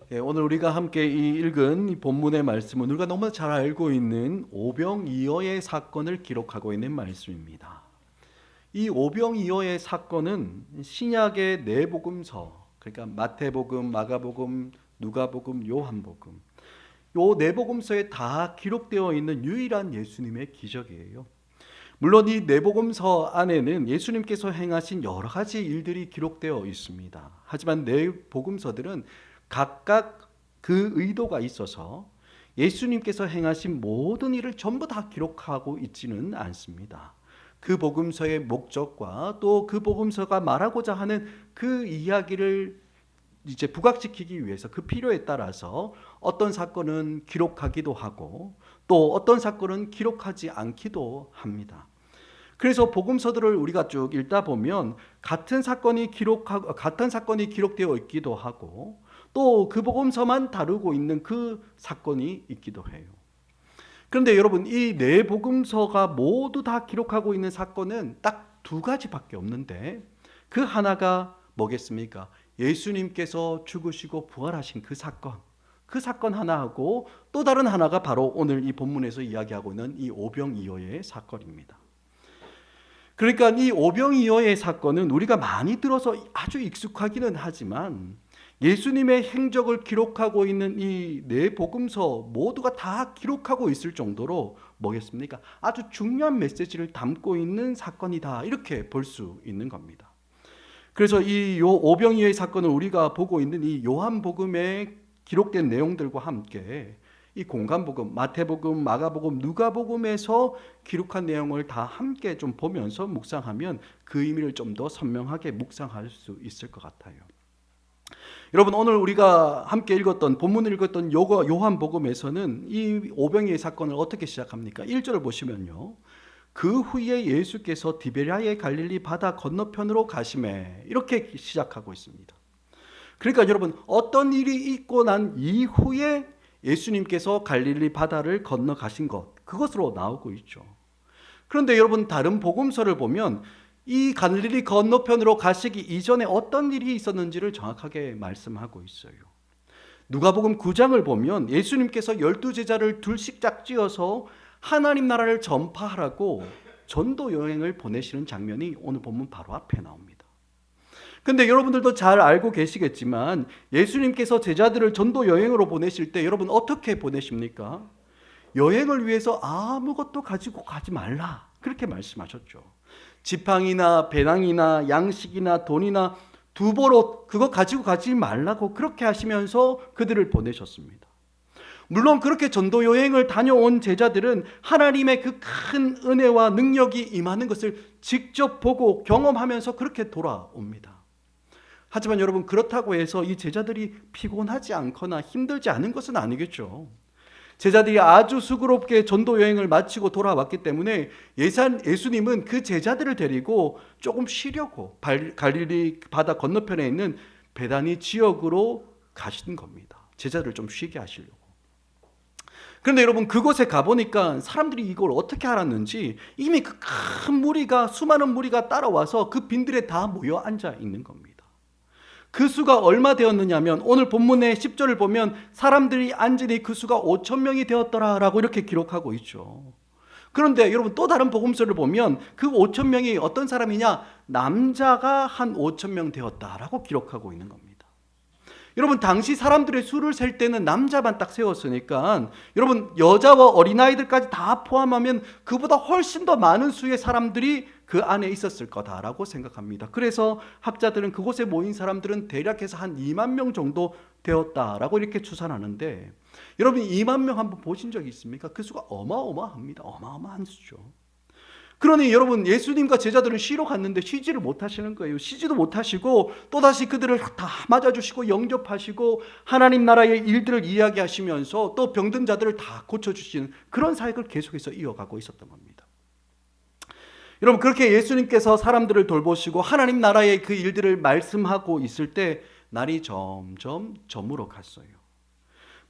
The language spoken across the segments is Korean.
오늘 우리가 함께 읽은 이 본문의 말씀은 우리가 너무 잘 알고 있는 오병이어의 사건을 기록하고 있는 말씀입니다. 이 오병이어의 사건은 신약의 네 복음서, 그러니까 마태복음, 마가복음, 누가복음, 요한복음, 요 네 복음서에 다 기록되어 있는 유일한 예수님의 기적이에요. 물론 이 네 복음서 안에는 예수님께서 행하신 여러 가지 일들이 기록되어 있습니다. 하지만 네 복음서들은 각각 그 의도가 있어서 예수님께서 행하신 모든 일을 전부 다 기록하고 있지는 않습니다. 그 복음서의 목적과 또 그 복음서가 말하고자 하는 그 이야기를 이제 부각시키기 위해서 그 필요에 따라서 어떤 사건은 기록하기도 하고 또 어떤 사건은 기록하지 않기도 합니다. 그래서 복음서들을 우리가 쭉 읽다 보면 같은 사건이 기록되어 있기도 하고 또 그 복음서만 다루고 있는 그 사건이 있기도 해요. 그런데 여러분, 이 네 복음서가 모두 다 기록하고 있는 사건은 딱 두 가지밖에 없는데 그 하나가 뭐겠습니까? 예수님께서 죽으시고 부활하신 그 사건 하나하고 또 다른 하나가 바로 오늘 이 본문에서 이야기하고 있는 이 오병이어의 사건입니다. 그러니까 이 오병이어의 사건은 우리가 많이 들어서 아주 익숙하기는 하지만 예수님의 행적을 기록하고 있는 이 네 복음서 모두가 다 기록하고 있을 정도로 뭐겠습니까? 아주 중요한 메시지를 담고 있는 사건이다, 이렇게 볼 수 있는 겁니다. 그래서 이 오병이어의 사건을 우리가 보고 있는 이 요한복음에 기록된 내용들과 함께 이 공간복음, 마태복음, 마가복음, 누가복음에서 기록한 내용을 다 함께 좀 보면서 묵상하면 그 의미를 좀 더 선명하게 묵상할 수 있을 것 같아요. 여러분, 오늘 우리가 함께 읽었던 본문을 읽었던 요한복음에서는 이 오병이어의 사건을 어떻게 시작합니까? 1절을 보시면요, 그 후에 예수께서 디베랴의 갈릴리 바다 건너편으로 가시매, 이렇게 시작하고 있습니다. 그러니까 여러분, 어떤 일이 있고 난 이후에 예수님께서 갈릴리 바다를 건너가신 것, 그것으로 나오고 있죠. 그런데 여러분, 다른 복음서를 보면 이 갈릴리 건너편으로 가시기 이전에 어떤 일이 있었는지를 정확하게 말씀하고 있어요. 누가복음 9장을 보면 예수님께서 12제자를 둘씩 짝지어서 하나님 나라를 전파하라고 전도 여행을 보내시는 장면이 오늘 본문 바로 앞에 나옵니다. 근데 여러분들도 잘 알고 계시겠지만 예수님께서 제자들을 전도 여행으로 보내실 때 여러분 어떻게 보내십니까? 여행을 위해서 아무것도 가지고 가지 말라, 그렇게 말씀하셨죠. 지팡이나 배낭이나 양식이나 돈이나 두보로 그거 가지고 가지 말라고 그렇게 하시면서 그들을 보내셨습니다. 물론 그렇게 전도 여행을 다녀온 제자들은 하나님의 그 큰 은혜와 능력이 임하는 것을 직접 보고 경험하면서 그렇게 돌아옵니다. 하지만 여러분, 그렇다고 해서 이 제자들이 피곤하지 않거나 힘들지 않은 것은 아니겠죠. 제자들이 아주 수고롭게 전도 여행을 마치고 돌아왔기 때문에 예수님은 그 제자들을 데리고 조금 쉬려고 갈릴리 바다 건너편에 있는 베다니 지역으로 가신 겁니다. 제자들을 좀 쉬게 하시려고. 그런데 여러분, 그곳에 가보니까 사람들이 이걸 어떻게 알았는지 이미 그 큰 무리가, 수많은 무리가 따라와서 그 빈들에 다 모여 앉아 있는 겁니다. 그 수가 얼마 되었느냐면 오늘 본문의 10절을 보면 사람들이 앉으니 그 수가 5,000명이 되었더라라고 이렇게 기록하고 있죠. 그런데 여러분, 또 다른 복음서를 보면 그 5,000명이 어떤 사람이냐, 남자가 한 5,000명 되었다라고 기록하고 있는 겁니다. 여러분, 당시 사람들의 수를 셀 때는 남자만 딱 세웠으니까 여러분, 여자와 어린아이들까지 다 포함하면 그보다 훨씬 더 많은 수의 사람들이 그 안에 있었을 거다라고 생각합니다. 그래서 학자들은 그곳에 모인 사람들은 대략 해서 한 2만 명 정도 되었다라고 이렇게 추산하는데, 여러분 2만 명 한번 보신 적이 있습니까? 그 수가 어마어마합니다. 어마어마한 수죠. 그러니 여러분, 예수님과 제자들은 쉬러 갔는데 쉬지를 못하시는 거예요. 쉬지도 못하시고 또다시 그들을 다 맞아주시고 영접하시고 하나님 나라의 일들을 이야기하시면서 또 병든 자들을 다 고쳐주시는 그런 사역을 계속해서 이어가고 있었던 겁니다. 여러분, 그렇게 예수님께서 사람들을 돌보시고 하나님 나라의 그 일들을 말씀하고 있을 때 날이 점점 저물어 갔어요.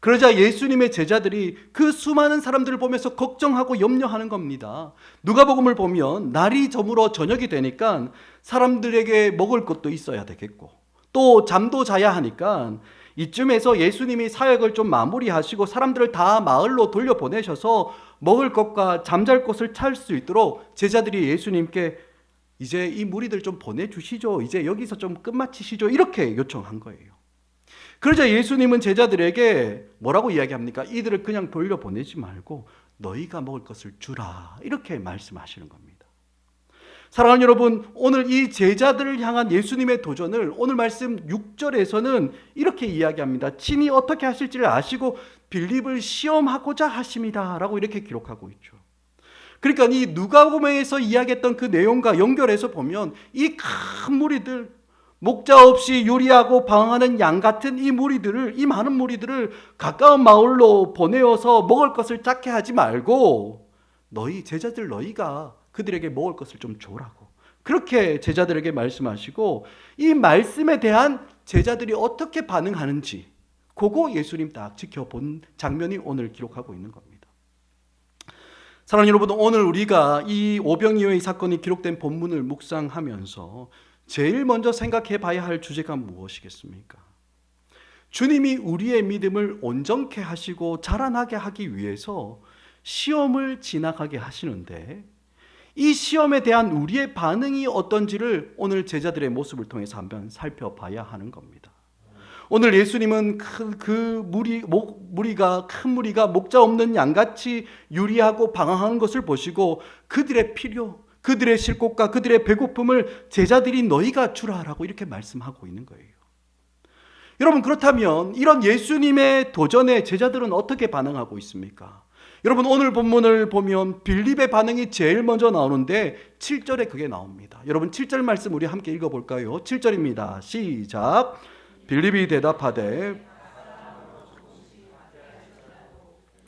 그러자 예수님의 제자들이 그 수많은 사람들을 보면서 걱정하고 염려하는 겁니다. 누가복음을 보면 날이 저물어 저녁이 되니까 사람들에게 먹을 것도 있어야 되겠고 또 잠도 자야 하니까 이쯤에서 예수님이 사역을 좀 마무리하시고 사람들을 다 마을로 돌려보내셔서 먹을 것과 잠잘 곳을 찾을 수 있도록 제자들이 예수님께 이제 이 무리들 좀 보내주시죠. 이제 여기서 좀 끝마치시죠. 이렇게 요청한 거예요. 그러자 예수님은 제자들에게 뭐라고 이야기합니까? 이들을 그냥 돌려보내지 말고 너희가 먹을 것을 주라. 이렇게 말씀하시는 겁니다. 사랑하는 여러분, 오늘 이 제자들을 향한 예수님의 도전을 오늘 말씀 6절에서는 이렇게 이야기합니다. 친히 어떻게 하실지를 아시고 빌립을 시험하고자 하십니다. 라고 이렇게 기록하고 있죠. 그러니까 이 누가복음에서 이야기했던 그 내용과 연결해서 보면 이 큰 무리들, 목자 없이 요리하고 방황하는 양 같은 이 무리들을, 이 많은 무리들을 가까운 마을로 보내어서 먹을 것을 찾게 하지 말고 너희 제자들 너희가 그들에게 먹을 것을 좀 줘라고 그렇게 제자들에게 말씀하시고, 이 말씀에 대한 제자들이 어떻게 반응하는지 그거 예수님 딱 지켜본 장면이 오늘 기록하고 있는 겁니다. 사랑하는 여러분, 오늘 우리가 이 오병이어의 사건이 기록된 본문을 묵상하면서 제일 먼저 생각해 봐야 할 주제가 무엇이겠습니까? 주님이 우리의 믿음을 온전케 하시고 자라나게 하기 위해서 시험을 지나가게 하시는데 이 시험에 대한 우리의 반응이 어떤지를 오늘 제자들의 모습을 통해서 한번 살펴봐야 하는 겁니다. 오늘 예수님은 큰 무리가 목자 없는 양같이 유리하고 방황하는 것을 보시고 그들의 필요, 그들의 쉴곳과 그들의 배고픔을 제자들이 너희가 주라라고 이렇게 말씀하고 있는 거예요. 여러분, 그렇다면 이런 예수님의 도전에 제자들은 어떻게 반응하고 있습니까? 여러분, 오늘 본문을 보면 빌립의 반응이 제일 먼저 나오는데 7절에 그게 나옵니다. 여러분, 7절 말씀 우리 함께 읽어볼까요? 7절입니다. 시작. 빌립이 대답하되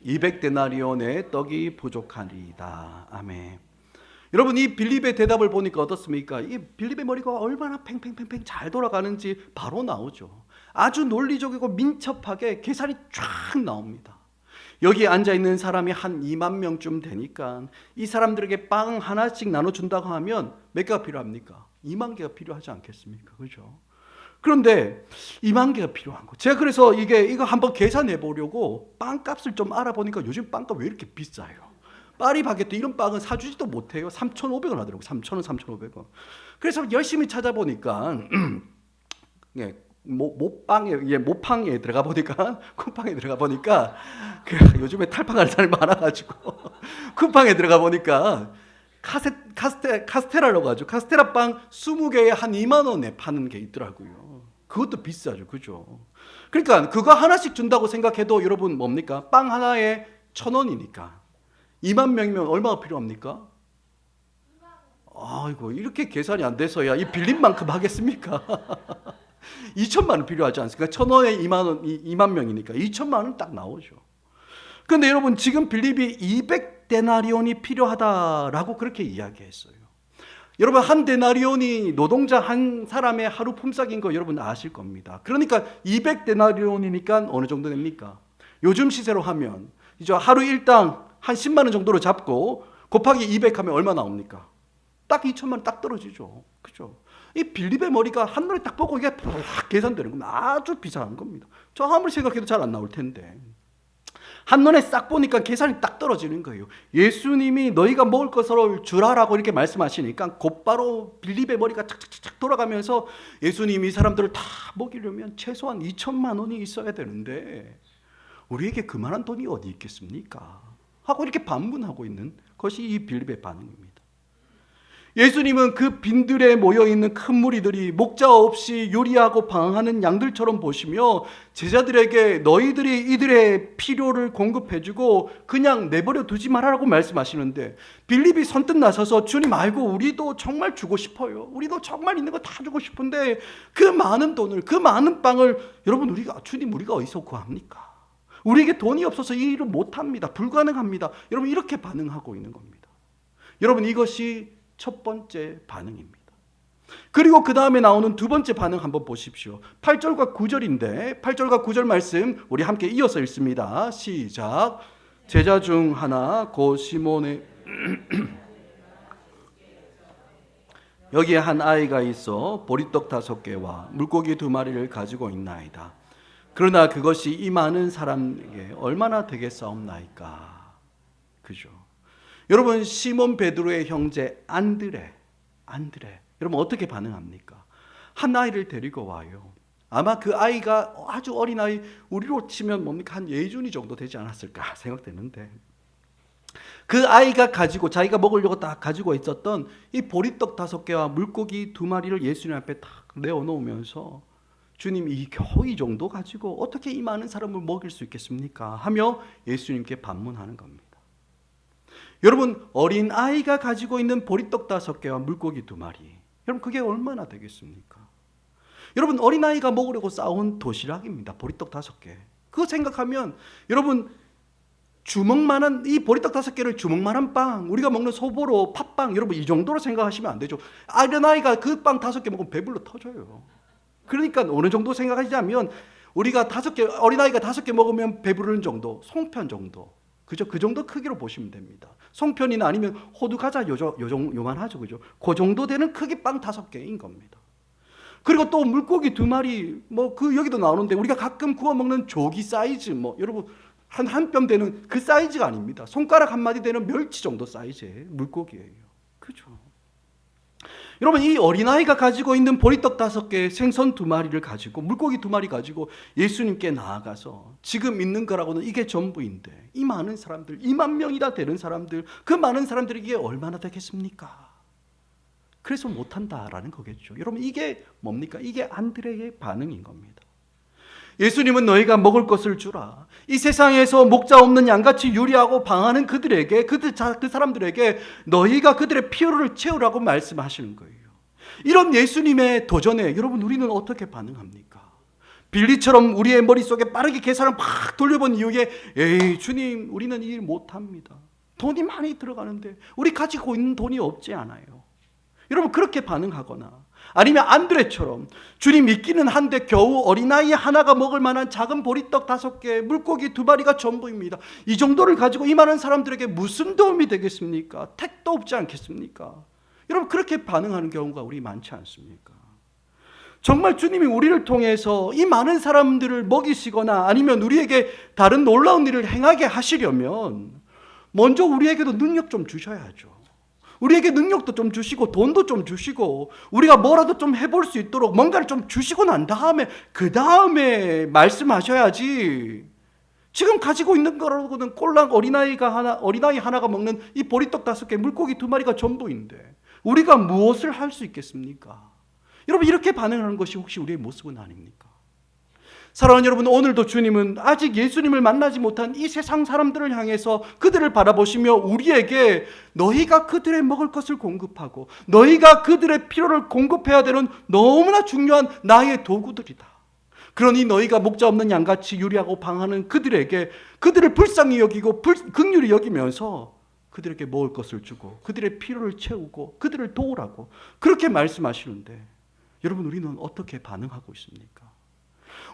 200데나리온의 떡이 부족하리이다. 아멘. 여러분, 이 빌립의 대답을 보니까 어떻습니까? 이 빌립의 머리가 얼마나 팽팽팽팽 잘 돌아가는지 바로 나오죠. 아주 논리적이고 민첩하게 계산이 쫙 나옵니다. 여기 앉아있는 사람이 한 2만 명쯤 되니까 이 사람들에게 빵 하나씩 나눠준다고 하면 몇 개가 필요합니까? 2만 개가 필요하지 않겠습니까? 그죠? 그런데 2만 개가 필요한 거. 제가 그래서 이거 한번 계산해 보려고 빵값을 좀 알아보니까 요즘 빵값 왜 이렇게 비싸요? 파리바게뜨 이런 빵은 사주지도 못해요. 3,500원 하더라고요. 3,000원, 3,500원. 그래서 열심히 찾아보니까 모팡에 들어가 보니까 쿠팡에 들어가 보니까 요즘에 탈팡하는 사람이 많아가지고 쿠팡에 들어가 보니까 카스테라라고 하죠. 카스테라 빵 20개에 한 2만 원에 파는 게 있더라고요. 그것도 비싸죠, 그죠? 그러니까 그거 하나씩 준다고 생각해도 여러분 뭡니까? 빵 하나에 1,000원이니까 2만 명이면 얼마가 필요합니까? 아이고, 이렇게 계산이 안 돼서야 이 빌립만큼 하겠습니까? 2천만 원 필요하지 않습니까? 1,000원에 2만 명이니까 2천만 원 딱 나오죠. 그런데 여러분, 지금 빌립이 200데나리온이 필요하다라고 그렇게 이야기했어요. 여러분, 한 데나리온이 노동자 한 사람의 하루 품삯인 거 여러분 아실 겁니다. 그러니까 200데나리온이니까 어느 정도 됩니까? 요즘 시세로 하면 이제 하루 일당 한 10만 원 정도로 잡고 곱하기 200 하면 얼마 나옵니까? 딱 2천만 원 딱 떨어지죠. 그죠? 이 빌립의 머리가 한눈에 딱 보고 이게 확 계산되는 겁니다. 아주 비싼 겁니다. 저 아무리 생각해도 잘 안 나올 텐데. 한눈에 싹 보니까 계산이 딱 떨어지는 거예요. 예수님이 너희가 먹을 것을 주라라고 이렇게 말씀하시니까 곧바로 빌립의 머리가 착착착 돌아가면서 예수님이 이 사람들을 다 먹이려면 최소한 2천만 원이 있어야 되는데 우리에게 그만한 돈이 어디 있겠습니까? 하고 이렇게 반문하고 있는 것이 이 빌립의 반응입니다. 예수님은 그 빈들에 모여있는 큰 무리들이 목자 없이 요리하고 방황하는 양들처럼 보시며 제자들에게 너희들이 이들의 필요를 공급해주고 그냥 내버려 두지 말라고 말씀하시는데 빌립이 선뜻 나서서 주님, 아이고 우리도 정말 주고 싶어요. 우리도 정말 있는 거 다 주고 싶은데 그 많은 돈을, 그 많은 빵을 여러분 주님 우리가 어디서 구합니까? 우리에게 돈이 없어서 이 일을 못합니다. 불가능합니다. 여러분, 이렇게 반응하고 있는 겁니다. 여러분, 이것이 첫 번째 반응입니다. 그리고 그 다음에 나오는 두 번째 반응 한번 보십시오. 8절과 9절인데 8절과 9절 말씀 우리 함께 이어서 읽습니다. 시작. 제자 중 하나 곧 시몬의 여기에 한 아이가 있어 보리떡 5개와 물고기 2마리를 가지고 있나이다. 그러나 그것이 이 많은 사람에게 얼마나 되겠사옵나이까. 그죠? 여러분, 시몬 베드로의 형제 안드레 여러분 어떻게 반응합니까? 한 아이를 데리고 와요. 아마 그 아이가 아주 어린 아이, 우리로 치면 뭡니까? 한 예준이 정도 되지 않았을까 생각되는데, 그 아이가 가지고 자기가 먹으려고 딱 가지고 있었던 이 보리떡 5개와 물고기 2마리를 예수님 앞에 딱 내어놓으면서, 주님, 이 겨우 이 정도 가지고 어떻게 이 많은 사람을 먹일 수 있겠습니까? 하며 예수님께 반문하는 겁니다. 여러분, 어린 아이가 가지고 있는 보리떡 5개와 물고기 2마리, 여러분 그게 얼마나 되겠습니까? 여러분, 어린아이가 먹으려고 싸온 도시락입니다. 보리떡 5개. 그거 생각하면 여러분, 주먹만한, 이 보리떡 5개를 주먹만한 빵, 우리가 먹는 소보로 팥빵, 여러분 이 정도로 생각하시면 안 되죠. 어린아이가 그 빵 5개 먹으면 배불러 터져요. 그러니까 어느 정도 생각하시자면, 우리가 5개, 어린아이가 5개 먹으면 배부르는 정도, 송편 정도, 그죠? 그 정도 크기로 보시면 됩니다. 송편이나 아니면 호두 과자 요만하죠, 그죠? 그 정도 되는 크기 빵 5개인 겁니다. 그리고 또 물고기 2마리, 여기도 나오는데 우리가 가끔 구워 먹는 조기 사이즈, 여러분 한 뼘 되는 그 사이즈가 아닙니다. 손가락 1마디 되는 멸치 정도 사이즈의 물고기예요. 그죠? 여러분, 이 어린아이가 가지고 있는 보리떡 5개, 생선 2마리를 가지고, 물고기 2마리 가지고 예수님께 나아가서 지금 있는 거라고는 이게 전부인데, 이 많은 사람들, 2만 명이나 되는 사람들, 그 많은 사람들이 이게 얼마나 되겠습니까? 그래서 못한다라는 거겠죠. 여러분, 이게 뭡니까? 이게 안드레의 반응인 겁니다. 예수님은 너희가 먹을 것을 주라. 이 세상에서 목자 없는 양같이 유리하고 방하는 그들에게, 그 사람들에게 너희가 그들의 필요를 채우라고 말씀하시는 거예요. 이런 예수님의 도전에 여러분, 우리는 어떻게 반응합니까? 빌리처럼 우리의 머릿속에 빠르게 계산을 막 돌려본 이후에, 에이 주님, 우리는 일 못합니다. 돈이 많이 들어가는데 우리 가지고 있는 돈이 없지 않아요. 여러분, 그렇게 반응하거나, 아니면 안드레처럼 주님 믿기는 한데 겨우 어린아이 하나가 먹을 만한 작은 보리떡 5개, 물고기 2마리가 전부입니다. 이 정도를 가지고 이 많은 사람들에게 무슨 도움이 되겠습니까? 택도 없지 않겠습니까? 여러분, 그렇게 반응하는 경우가 우리 많지 않습니까? 정말 주님이 우리를 통해서 이 많은 사람들을 먹이시거나 아니면 우리에게 다른 놀라운 일을 행하게 하시려면 먼저 우리에게도 능력 좀 주셔야죠. 우리에게 능력도 좀 주시고 돈도 좀 주시고 우리가 뭐라도 좀 해볼 수 있도록 뭔가를 좀 주시고 난 다음에, 그 다음에 말씀하셔야지. 지금 가지고 있는 거라고는 꼴랑 어린아이 하나가 먹는 이 보리떡 5개, 물고기 2마리가 전부인데 우리가 무엇을 할 수 있겠습니까? 여러분, 이렇게 반응하는 것이 혹시 우리의 모습은 아닙니까? 사랑하는 여러분, 오늘도 주님은 아직 예수님을 만나지 못한 이 세상 사람들을 향해서 그들을 바라보시며 우리에게 너희가 그들의 먹을 것을 공급하고 너희가 그들의 필요를 공급해야 되는 너무나 중요한 나의 도구들이다. 그러니 너희가 목자 없는 양같이 유리하고 방하는 그들에게, 그들을 불쌍히 여기고 긍휼히 여기면서 그들에게 먹을 것을 주고 그들의 필요를 채우고 그들을 도우라고 그렇게 말씀하시는데, 여러분, 우리는 어떻게 반응하고 있습니까?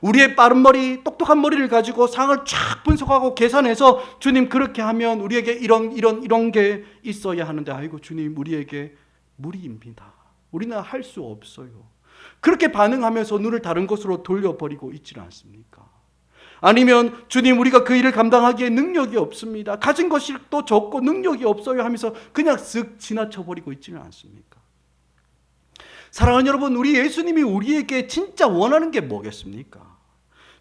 우리의 빠른 머리, 똑똑한 머리를 가지고 상을 쫙 분석하고 계산해서 주님, 그렇게 하면 우리에게 이런 게 있어야 하는데, 아이고 주님, 우리에게 무리입니다. 우리는 할 수 없어요. 그렇게 반응하면서 눈을 다른 곳으로 돌려버리고 있지는 않습니까? 아니면 주님, 우리가 그 일을 감당하기에 능력이 없습니다. 가진 것이 또 적고 능력이 없어요 하면서 그냥 쓱 지나쳐버리고 있지는 않습니까? 사랑하는 여러분, 우리 예수님이 우리에게 진짜 원하는 게 뭐겠습니까?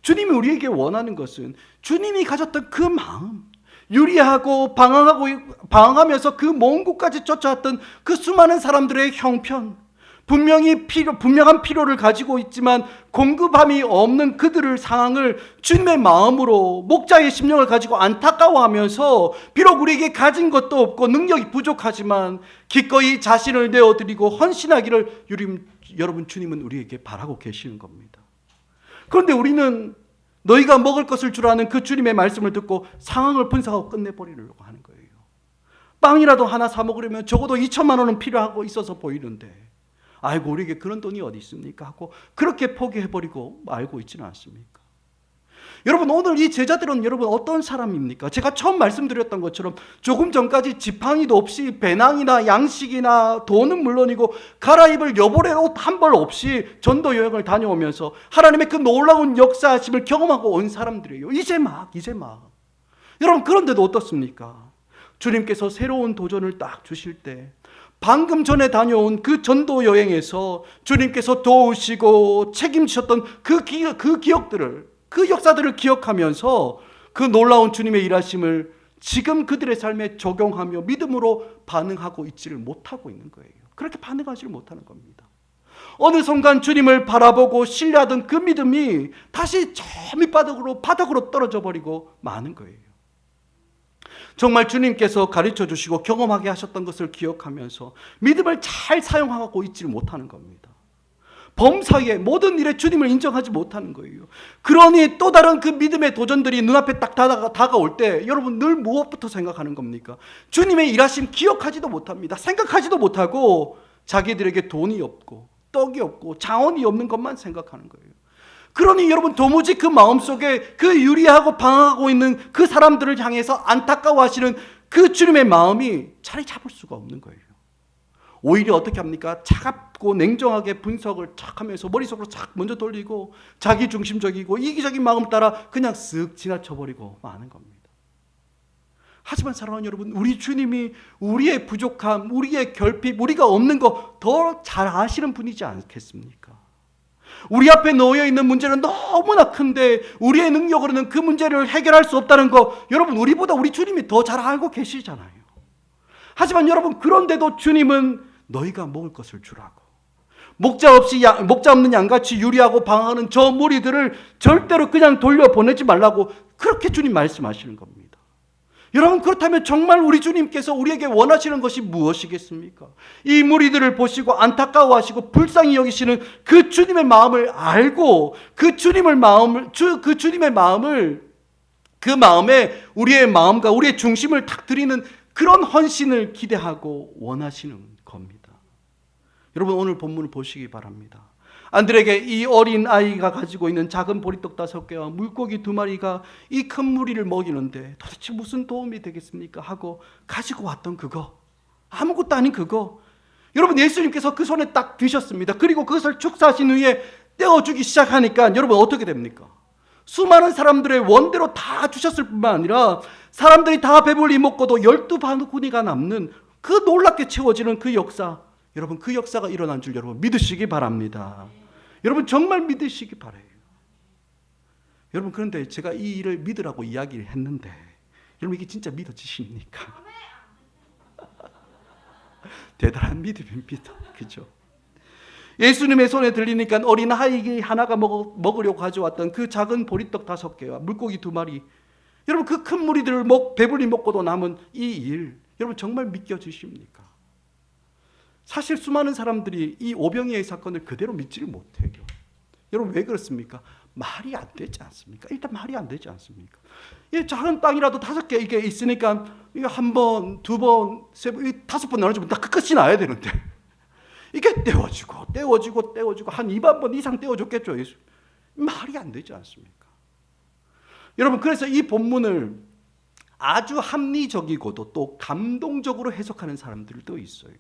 주님이 우리에게 원하는 것은 주님이 가졌던 그 마음, 유리하고 방황하면서 그 먼 곳까지 쫓아왔던 그 수많은 사람들의 형편, 분명한 필요를 가지고 있지만 공급함이 없는 그들의 상황을 주님의 마음으로, 목자의 심령을 가지고 안타까워하면서, 비록 우리에게 가진 것도 없고 능력이 부족하지만 기꺼이 자신을 내어드리고 헌신하기를 여러분, 주님은 우리에게 바라고 계시는 겁니다. 그런데 우리는 너희가 먹을 것을 주라는 그 주님의 말씀을 듣고 상황을 분석하고 끝내버리려고 하는 거예요. 빵이라도 하나 사 먹으려면 적어도 2천만 원은 필요하고 있어서 보이는데, 아이고 우리에게 그런 돈이 어디 있습니까 하고 그렇게 포기해버리고 말고 있지는 않습니까? 여러분 오늘 이 제자들은 여러분 어떤 사람입니까? 제가 처음 말씀드렸던 것처럼 조금 전까지 지팡이도 없이 배낭이나 양식이나 돈은 물론이고 갈아입을 여벌의 옷 한 벌 없이 전도 여행을 다녀오면서 하나님의 그 놀라운 역사하심을 경험하고 온 사람들이에요. 이제 막 여러분 그런데도 어떻습니까? 주님께서 새로운 도전을 딱 주실 때 방금 전에 다녀온 그 전도 여행에서 주님께서 도우시고 책임지셨던 그 기억들을, 그 역사들을 기억하면서 그 놀라운 주님의 일하심을 지금 그들의 삶에 적용하며 믿음으로 반응하고 있지를 못하고 있는 거예요. 그렇게 반응하지를 못하는 겁니다. 어느 순간 주님을 바라보고 신뢰하던 그 믿음이 다시 저 밑바닥으로 떨어져 버리고 마는 거예요. 정말 주님께서 가르쳐 주시고 경험하게 하셨던 것을 기억하면서 믿음을 잘 사용하고 있지를 못하는 겁니다. 범사에 모든 일에 주님을 인정하지 못하는 거예요. 그러니 또 다른 그 믿음의 도전들이 눈앞에 딱 다가올 때 여러분 늘 무엇부터 생각하는 겁니까? 주님의 일하심 기억하지도 못합니다. 생각하지도 못하고 자기들에게 돈이 없고 떡이 없고 자원이 없는 것만 생각하는 거예요. 그러니 여러분 도무지 그 마음속에 그 유리하고 방황하고 있는 그 사람들을 향해서 안타까워하시는 그 주님의 마음이 자리 잡을 수가 없는 거예요. 오히려 어떻게 합니까? 차갑고 냉정하게 분석을 착 하면서 머릿속으로 착 먼저 돌리고 자기중심적이고 이기적인 마음 따라 그냥 쓱 지나쳐버리고 마는 겁니다. 하지만 사랑하는 여러분, 우리 주님이 우리의 부족함, 우리의 결핍, 우리가 없는 거 더 잘 아시는 분이지 않겠습니까? 우리 앞에 놓여있는 문제는 너무나 큰데 우리의 능력으로는 그 문제를 해결할 수 없다는 거 여러분 우리보다 우리 주님이 더 잘 알고 계시잖아요. 하지만 여러분 그런데도 주님은 너희가 먹을 것을 주라고 목자 없는 양같이 유리하고 방황하는 저 무리들을 절대로 그냥 돌려보내지 말라고 그렇게 주님 말씀하시는 겁니다. 여러분 그렇다면 정말 우리 주님께서 우리에게 원하시는 것이 무엇이겠습니까? 이 무리들을 보시고 안타까워하시고 불쌍히 여기시는 그 주님의 마음을 알고 그 주님의 마음을 그 마음에 우리의 마음과 우리의 중심을 탁 드리는 그런 헌신을 기대하고 원하시는 겁니다. 여러분 오늘 본문을 보시기 바랍니다. 안드레에게 이 어린 아이가 가지고 있는 작은 보리떡 5개와 물고기 2마리가 이 큰 무리를 먹이는데 도대체 무슨 도움이 되겠습니까? 하고 가지고 왔던 그거, 아무것도 아닌 그거, 여러분 예수님께서 그 손에 딱 드셨습니다. 그리고 그것을 축사하신 후에 떼어주기 시작하니까 여러분 어떻게 됩니까? 수많은 사람들의 원대로 다 주셨을 뿐만 아니라 사람들이 다 배불리 먹고도 12바구니가 남는 그 놀랍게 채워지는 그 역사, 여러분 그 역사가 일어난 줄 여러분 믿으시기 바랍니다. 여러분 정말 믿으시기 바라요. 여러분 그런데 제가 이 일을 믿으라고 이야기를 했는데 여러분 이게 진짜 믿어지십니까? 대단한 믿음입니다. 그죠? 예수님의 손에 들리니까 어린 아이 하나가 먹으려고 가져왔던 그 작은 보리떡 5개와 물고기 2마리, 여러분 그 큰 무리들을 배불리 먹고도 남은 이 일, 여러분 정말 믿겨지십니까? 사실 수많은 사람들이 이 오병이어의 사건을 그대로 믿지를 못해요. 여러분 왜 그렇습니까? 말이 안 되지 않습니까? 일단 말이 안 되지 않습니까? 이 작은 땅이라도 5개 이게 있으니까 이거 1번, 2번, 3번, 5번 나눠주면 다 끝까지 나야 되는데 이게 떼어지고 한 2만 번 이상 떼어줬겠죠. 말이 안 되지 않습니까? 여러분 그래서 이 본문을 아주 합리적이고도 또 감동적으로 해석하는 사람들도 있어요.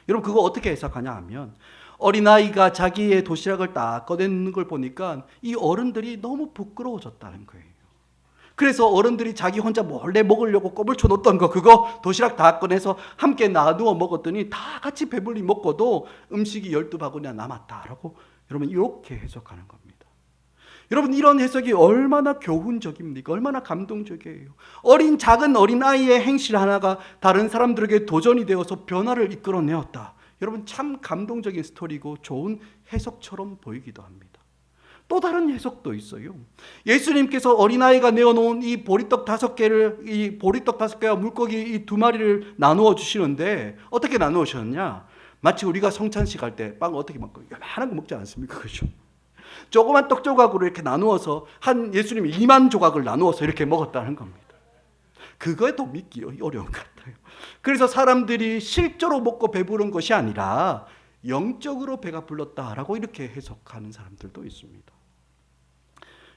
여러분 그거 어떻게 해석하냐 하면 어린아이가 자기의 도시락을 딱 꺼내는 걸 보니까 이 어른들이 너무 부끄러워졌다는 거예요. 그래서 어른들이 자기 혼자 몰래 먹으려고 꼽을 쳐놓던 거 그거 도시락 다 꺼내서 함께 나누어 먹었더니 다 같이 배불리 먹고도 음식이 12바구니나 남았다라고 여러분 이렇게 해석하는 겁니다. 여러분 이런 해석이 얼마나 교훈적입니까? 얼마나 감동적이에요. 작은 어린아이의 행실 하나가 다른 사람들에게 도전이 되어서 변화를 이끌어내었다. 여러분 참 감동적인 스토리고 좋은 해석처럼 보이기도 합니다. 또 다른 해석도 있어요. 예수님께서 어린아이가 내어놓은 이 보리떡 5개와 물고기 이 2마리를 나누어 주시는데 어떻게 나누셨냐? 마치 우리가 성찬식 할 때 빵 어떻게 먹고 요만한 거 먹지 않습니까? 그렇죠? 조그만 떡 조각으로 이렇게 나누어서 예수님이 2만 조각을 나누어서 이렇게 먹었다는 겁니다. 그거에 더 믿기 어려운 것 같아요. 그래서 사람들이 실제로 먹고 배부른 것이 아니라 영적으로 배가 불렀다라고 이렇게 해석하는 사람들도 있습니다.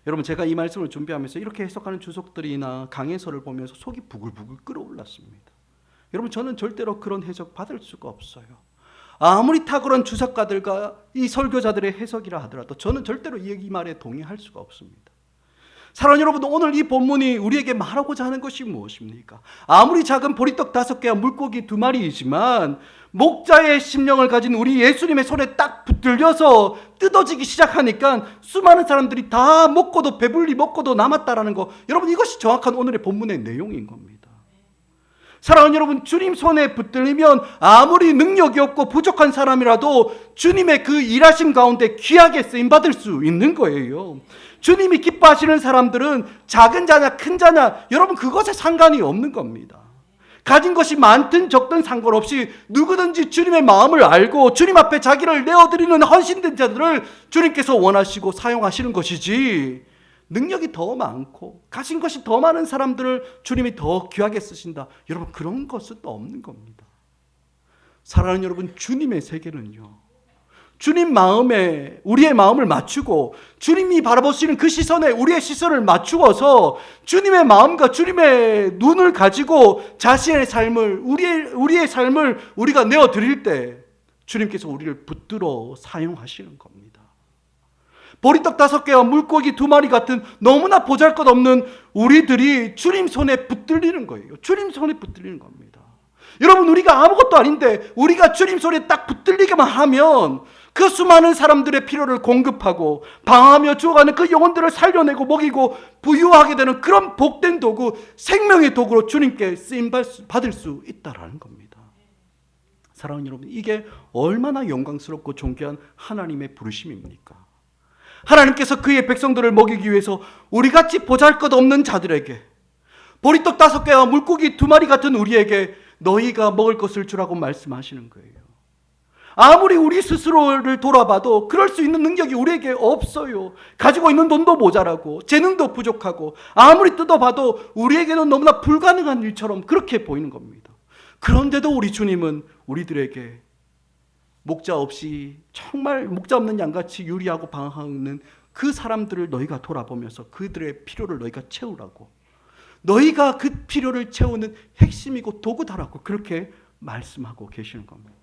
여러분, 제가 이 말씀을 준비하면서 이렇게 해석하는 주석들이나 강해설을 보면서 속이 부글부글 끓어올랐습니다. 여러분, 저는 절대로 그런 해석 받을 수가 없어요. 아무리 탁월한 주석가들과 이 설교자들의 해석이라 하더라도 저는 절대로 이 말에 동의할 수가 없습니다. 사랑하는 여러분, 오늘 이 본문이 우리에게 말하고자 하는 것이 무엇입니까? 아무리 작은 보리떡 5개와 물고기 2마리이지만 목자의 심령을 가진 우리 예수님의 손에 딱 붙들려서 뜯어지기 시작하니까 수많은 사람들이 다 먹고도 배불리 먹고도 남았다라는 거, 여러분, 이것이 정확한 오늘의 본문의 내용인 겁니다. 사랑하는 여러분, 주님 손에 붙들리면 아무리 능력이 없고 부족한 사람이라도 주님의 그 일하심 가운데 귀하게 쓰임받을 수 있는 거예요. 주님이 기뻐하시는 사람들은 작은 자냐 큰 자냐, 여러분, 그것에 상관이 없는 겁니다. 가진 것이 많든 적든 상관없이 누구든지 주님의 마음을 알고 주님 앞에 자기를 내어드리는 헌신된 자들을 주님께서 원하시고 사용하시는 것이지, 능력이 더 많고 가진 것이 더 많은 사람들을 주님이 더 귀하게 쓰신다, 여러분, 그런 것은 없는 겁니다. 사랑하는 여러분, 주님의 세계는요, 주님 마음에 우리의 마음을 맞추고 주님이 바라보시는 그 시선에 우리의 시선을 맞추어서 주님의 마음과 주님의 눈을 가지고 자신의 삶을, 우리의 삶을 우리가 내어드릴 때 주님께서 우리를 붙들어 사용하시는 겁니다. 보리떡 5개와 물고기 2마리 같은 너무나 보잘것없는 우리들이 주님 손에 붙들리는 거예요. 주님 손에 붙들리는 겁니다. 여러분, 우리가 아무것도 아닌데 우리가 주님 손에 딱 붙들리게만 하면 그 수많은 사람들의 필요를 공급하고 방황하며 죽어가는 그 영혼들을 살려내고 먹이고 부유하게 되는 그런 복된 도구, 생명의 도구로 주님께 쓰임받을 수 있다라는 겁니다. 사랑하는 여러분, 이게 얼마나 영광스럽고 존귀한 하나님의 부르심입니까? 하나님께서 그의 백성들을 먹이기 위해서 우리같이 보잘것없는 자들에게, 보리떡 5개와 물고기 2마리 같은 우리에게 너희가 먹을 것을 주라고 말씀하시는 거예요. 아무리 우리 스스로를 돌아봐도 그럴 수 있는 능력이 우리에게 없어요. 가지고 있는 돈도 모자라고 재능도 부족하고 아무리 뜯어봐도 우리에게는 너무나 불가능한 일처럼 그렇게 보이는 겁니다. 그런데도 우리 주님은 우리들에게 목자 없이 정말 목자 없는 양같이 유리하고 방황하는 그 사람들을 너희가 돌아보면서 그들의 필요를 너희가 채우라고, 너희가 그 필요를 채우는 핵심이고 도구다라고 그렇게 말씀하고 계시는 겁니다.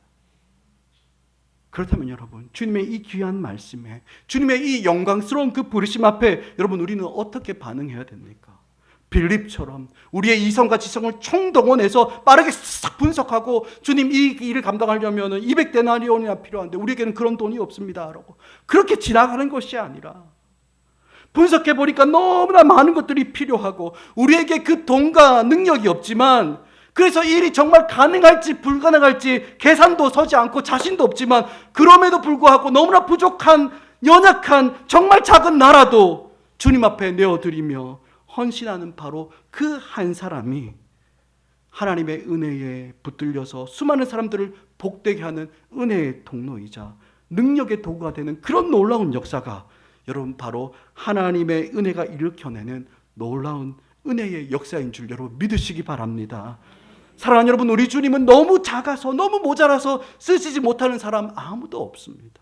그렇다면 여러분, 주님의 이 귀한 말씀에, 주님의 이 영광스러운 그 부르심 앞에 여러분, 우리는 어떻게 반응해야 됩니까? 빌립처럼 우리의 이성과 지성을 총동원해서 빠르게 싹 분석하고, 주님, 이 일을 감당하려면 200데나리온이나 필요한데 우리에게는 그런 돈이 없습니다 라고 그렇게 지나가는 것이 아니라, 분석해 보니까 너무나 많은 것들이 필요하고 우리에게 그 돈과 능력이 없지만, 그래서 이 일이 정말 가능할지 불가능할지 계산도 서지 않고 자신도 없지만, 그럼에도 불구하고 너무나 부족한 연약한 정말 작은 나라도 주님 앞에 내어드리며 헌신하는 바로 그 한 사람이 하나님의 은혜에 붙들려서 수많은 사람들을 복되게 하는 은혜의 통로이자 능력의 도구가 되는 그런 놀라운 역사가 여러분, 바로 하나님의 은혜가 일으켜내는 놀라운 은혜의 역사인 줄 여러분 믿으시기 바랍니다. 사랑하는 여러분, 우리 주님은 너무 작아서 너무 모자라서 쓰시지 못하는 사람 아무도 없습니다.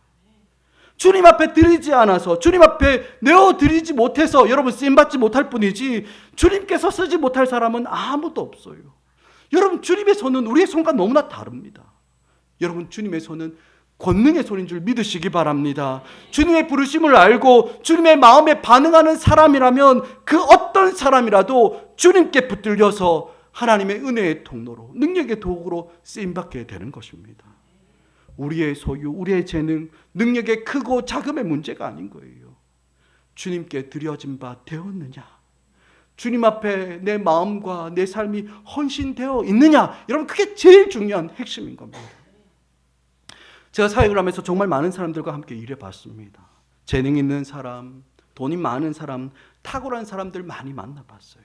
주님 앞에 드리지 않아서, 주님 앞에 내어드리지 못해서 여러분 쓰임받지 못할 뿐이지, 주님께서 쓰지 못할 사람은 아무도 없어요. 여러분, 주님의 손은 우리의 손과 너무나 다릅니다. 여러분, 주님의 손은 권능의 손인 줄 믿으시기 바랍니다. 주님의 부르심을 알고 주님의 마음에 반응하는 사람이라면 그 어떤 사람이라도 주님께 붙들려서 하나님의 은혜의 통로로, 능력의 도구로 쓰임받게 되는 것입니다. 우리의 소유, 우리의 재능, 능력의 크고 작음의 문제가 아닌 거예요. 주님께 드려진 바 되었느냐? 주님 앞에 내 마음과 내 삶이 헌신되어 있느냐? 여러분, 그게 제일 중요한 핵심인 겁니다. 제가 사역을 하면서 정말 많은 사람들과 함께 일해봤습니다. 재능 있는 사람, 돈이 많은 사람, 탁월한 사람들 많이 만나봤어요.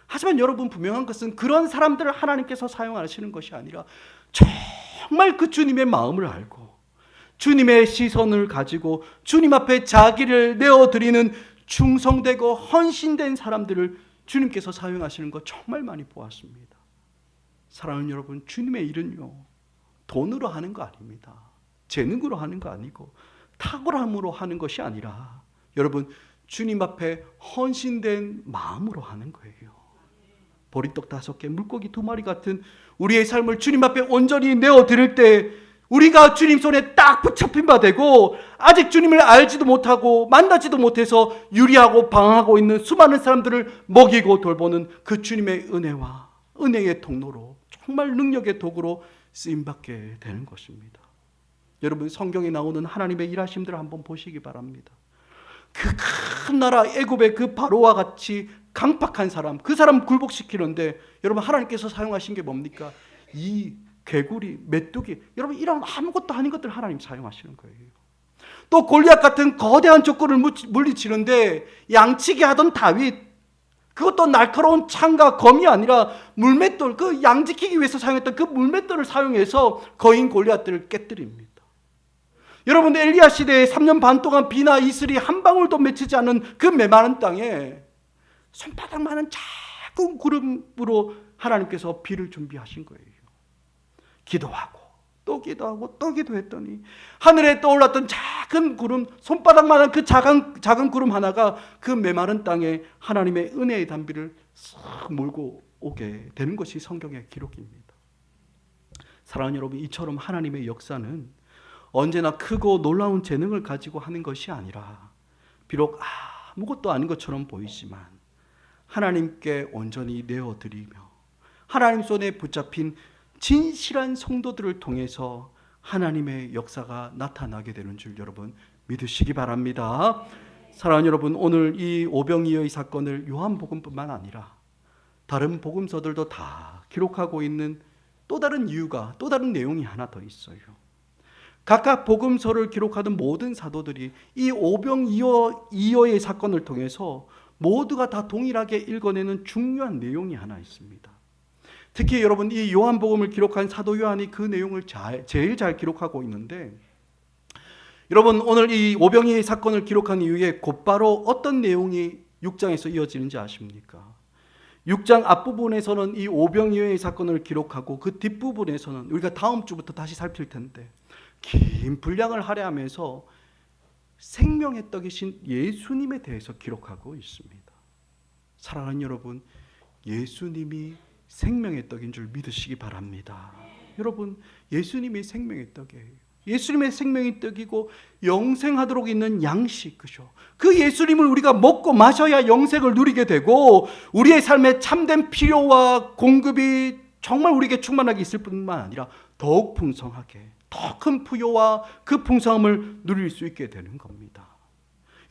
하지만 여러분, 분명한 것은 그런 사람들을 하나님께서 사용하시는 것이 아니라 정말 그 주님의 마음을 알고 주님의 시선을 가지고 주님 앞에 자기를 내어드리는 충성되고 헌신된 사람들을 주님께서 사용하시는 것 정말 많이 보았습니다. 사랑하는 여러분, 주님의 일은요, 돈으로 하는 거 아닙니다. 재능으로 하는 거 아니고 탁월함으로 하는 것이 아니라, 여러분, 주님 앞에 헌신된 마음으로 하는 거예요. 보리떡 5개, 물고기 2마리 같은 우리의 삶을 주님 앞에 온전히 내어드릴 때 우리가 주님 손에 딱 붙잡힌 바 되고, 아직 주님을 알지도 못하고 만나지도 못해서 유리하고 방황하고 있는 수많은 사람들을 먹이고 돌보는 그 주님의 은혜와 은혜의 통로로, 정말 능력의 도구로 쓰임받게 되는 것입니다. 여러분, 성경에 나오는 하나님의 일하심들을 한번 보시기 바랍니다. 그 큰 나라 애굽의 그 바로와 같이 강팍한 사람, 그 사람 굴복시키는데 여러분, 하나님께서 사용하신 게 뭡니까? 이 개구리, 메뚜기, 여러분, 이런 아무것도 아닌 것들 하나님 사용하시는 거예요. 또 골리앗 같은 거대한 적군을 물리치는데 양치기 하던 다윗, 그것도 날카로운 창과 검이 아니라 물맷돌, 그 양 지키기 위해서 사용했던 그 물맷돌을 사용해서 거인 골리앗들을 깨뜨립니다. 여러분, 엘리야 시대에 3년 반 동안 비나 이슬이 한 방울도 맺히지 않은 그 메마른 땅에 손바닥만한 작은 구름으로 하나님께서 비를 준비하신 거예요. 기도하고 또 기도하고 또 기도했더니 하늘에 떠올랐던 작은 구름, 손바닥만한 그 작은 구름 하나가 그 메마른 땅에 하나님의 은혜의 단비를 싹 몰고 오게 되는 것이 성경의 기록입니다. 사랑하는 여러분, 이처럼 하나님의 역사는 언제나 크고 놀라운 재능을 가지고 하는 것이 아니라, 비록 아무것도 아닌 것처럼 보이지만 하나님께 온전히 내어드리며 하나님 손에 붙잡힌 진실한 성도들을 통해서 하나님의 역사가 나타나게 되는 줄 여러분 믿으시기 바랍니다. 사랑하는 여러분, 오늘 이 오병이어의 사건을 요한복음뿐만 아니라 다른 복음서들도 다 기록하고 있는 또 다른 이유가, 또 다른 내용이 하나 더 있어요. 각각 복음서를 기록하던 모든 사도들이 이 오병이어의 사건을 통해서 모두가 다 동일하게 읽어내는 중요한 내용이 하나 있습니다. 특히 여러분, 이 요한복음을 기록한 사도 요한이 그 내용을 제일 잘 기록하고 있는데, 여러분, 오늘 이 오병이어의 사건을 기록한 이후에 곧바로 어떤 내용이 6장에서 이어지는지 아십니까? 6장 앞부분에서는 이 오병이어의 사건을 기록하고 그 뒷부분에서는 우리가 다음 주부터 다시 살필 텐데 긴 분량을 할애하면서 생명의 떡이신 예수님에 대해서 기록하고 있습니다. 사랑하는 여러분, 예수님이 생명의 떡인 줄 믿으시기 바랍니다. 여러분, 예수님이 생명의 떡이에요. 예수님의 생명의 떡이고 영생하도록 있는 양식, 그죠? 그 예수님을 우리가 먹고 마셔야 영생을 누리게 되고 우리의 삶에 참된 필요와 공급이 정말 우리에게 충만하게 있을 뿐만 아니라 더욱 풍성하게, 더 큰 부요와 그 풍성함을 누릴 수 있게 되는 겁니다.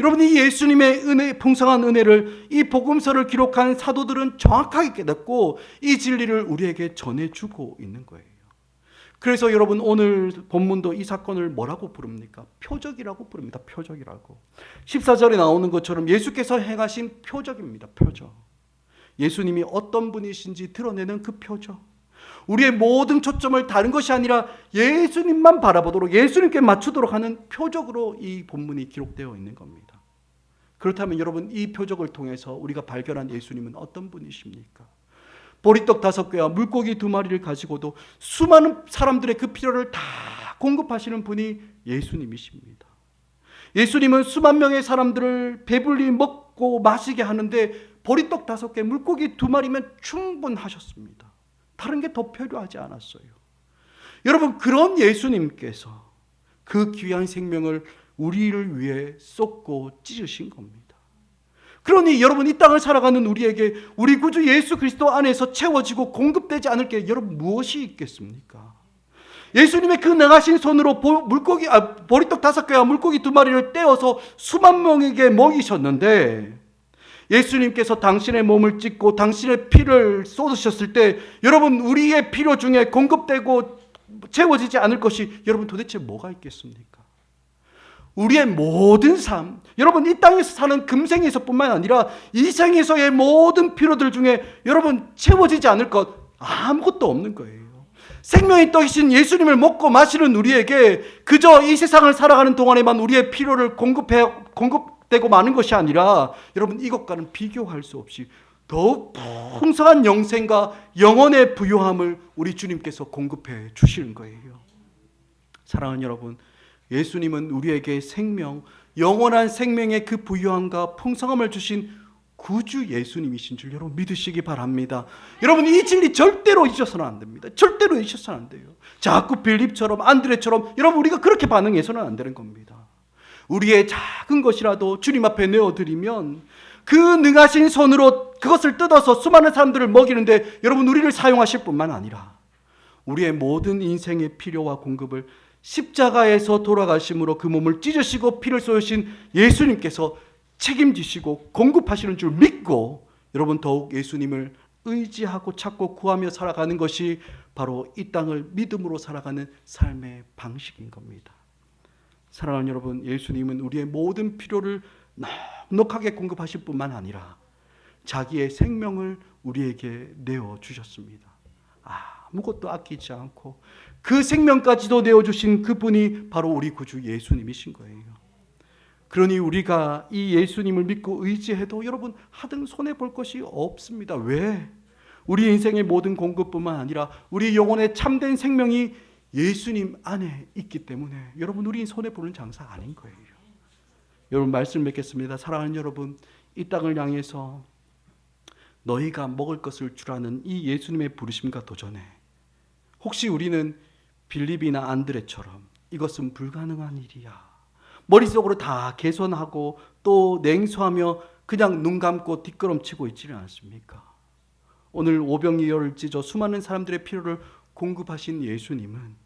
여러분, 이 예수님의 은혜, 풍성한 은혜를 이 복음서를 기록한 사도들은 정확하게 깨닫고 이 진리를 우리에게 전해주고 있는 거예요. 그래서 여러분, 오늘 본문도 이 사건을 뭐라고 부릅니까? 표적이라고 부릅니다. 표적이라고. 14절에 나오는 것처럼 예수께서 행하신 표적입니다. 표적. 예수님이 어떤 분이신지 드러내는 그 표적. 우리의 모든 초점을 다른 것이 아니라 예수님만 바라보도록, 예수님께 맞추도록 하는 표적으로 이 본문이 기록되어 있는 겁니다. 그렇다면 여러분, 이 표적을 통해서 우리가 발견한 예수님은 어떤 분이십니까? 보리떡 5개와 물고기 2마리를 가지고도 수많은 사람들의 그 필요를 다 공급하시는 분이 예수님이십니다. 예수님은 수만 명의 사람들을 배불리 먹고 마시게 하는데 보리떡 5개, 물고기 2마리면 충분하셨습니다. 다른 게 더 필요하지 않았어요. 여러분, 그런 예수님께서 그 귀한 생명을 우리를 위해 쏟고 찢으신 겁니다. 그러니 여러분, 이 땅을 살아가는 우리에게 우리 구주 예수 그리스도 안에서 채워지고 공급되지 않을 게 여러분 무엇이 있겠습니까? 예수님의 그 능하신 손으로 보리떡 5개와 물고기 2마리를 떼어서 수만 명에게 먹이셨는데, 예수님께서 당신의 몸을 찢고 당신의 피를 쏟으셨을 때 여러분, 우리의 필요 중에 공급되고 채워지지 않을 것이 여러분 도대체 뭐가 있겠습니까? 우리의 모든 삶, 여러분, 이 땅에서 사는 금생에서뿐만 아니라 이 생에서의 모든 필요들 중에 여러분 채워지지 않을 것 아무것도 없는 거예요. 생명의 떡이신 예수님을 먹고 마시는 우리에게 그저 이 세상을 살아가는 동안에만 우리의 필요를 공급되고 마는 것이 아니라 여러분, 이것과는 비교할 수 없이 더욱 풍성한 영생과 영혼의 부요함을 우리 주님께서 공급해 주시는 거예요. 사랑하는 여러분, 예수님은 우리에게 생명, 영원한 생명의 그 부유함과 풍성함을 주신 구주 예수님이신 줄 여러분 믿으시기 바랍니다. 여러분 이 진리 절대로 잊어서는 안 됩니다. 절대로 잊어서는 안 돼요. 자꾸 빌립처럼 안드레처럼 여러분 우리가 그렇게 반응해서는 안 되는 겁니다. 우리의 작은 것이라도 주님 앞에 내어드리면 그 능하신 손으로 그것을 뜯어서 수많은 사람들을 먹이는데 여러분 우리를 사용하실 뿐만 아니라 우리의 모든 인생의 필요와 공급을 십자가에서 돌아가심으로 그 몸을 찢으시고 피를 쏟으신 예수님께서 책임지시고 공급하시는 줄 믿고 여러분 더욱 예수님을 의지하고 찾고 구하며 살아가는 것이 바로 이 땅을 믿음으로 살아가는 삶의 방식인 겁니다. 사랑하는 여러분, 예수님은 우리의 모든 필요를 넉넉하게 공급하실 뿐만 아니라 자기의 생명을 우리에게 내어주셨습니다. 아무것도 아끼지 않고 그 생명까지도 내어주신 그분이 바로 우리 구주 예수님이신 거예요. 그러니 우리가 이 예수님을 믿고 의지해도 여러분 하등 손해볼 것이 없습니다. 왜? 우리 인생의 모든 공급뿐만 아니라 우리 영혼의 참된 생명이 예수님 안에 있기 때문에 여러분 우리 손해보는 장사 아닌 거예요. 여러분 말씀 맺겠습니다. 사랑하는 여러분, 이 땅을 향해서 너희가 먹을 것을 주라는 이 예수님의 부르심과 도전에 혹시 우리는 빌립이나 안드레처럼 이것은 불가능한 일이야, 머릿속으로 다 개선하고 또 냉소하며 그냥 눈 감고 뒷걸음치고 있지는 않습니까? 오늘 오병이어를 찢어 수많은 사람들의 필요를 공급하신 예수님은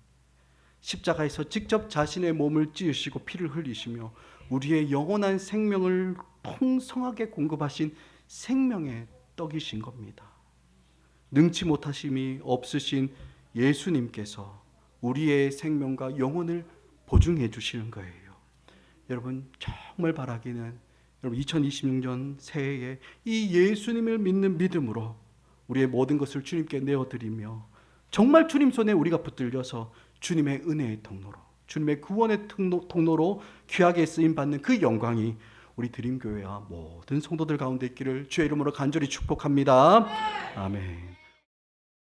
십자가에서 직접 자신의 몸을 찢으시고 피를 흘리시며 우리의 영원한 생명을 풍성하게 공급하신 생명의 떡이신 겁니다. 능치 못하심이 없으신 예수님께서 우리의 생명과 영혼을 보증해 주시는 거예요. 여러분 정말 바라기는 여러분 2026년 새해에 이 예수님을 믿는 믿음으로 우리의 모든 것을 주님께 내어드리며 정말 주님 손에 우리가 붙들려서 주님의 은혜의 통로로, 주님의 구원의 통로로 귀하게 쓰임받는 그 영광이 우리 드림교회와 모든 성도들 가운데 있기를 주의 이름으로 간절히 축복합니다. 아멘.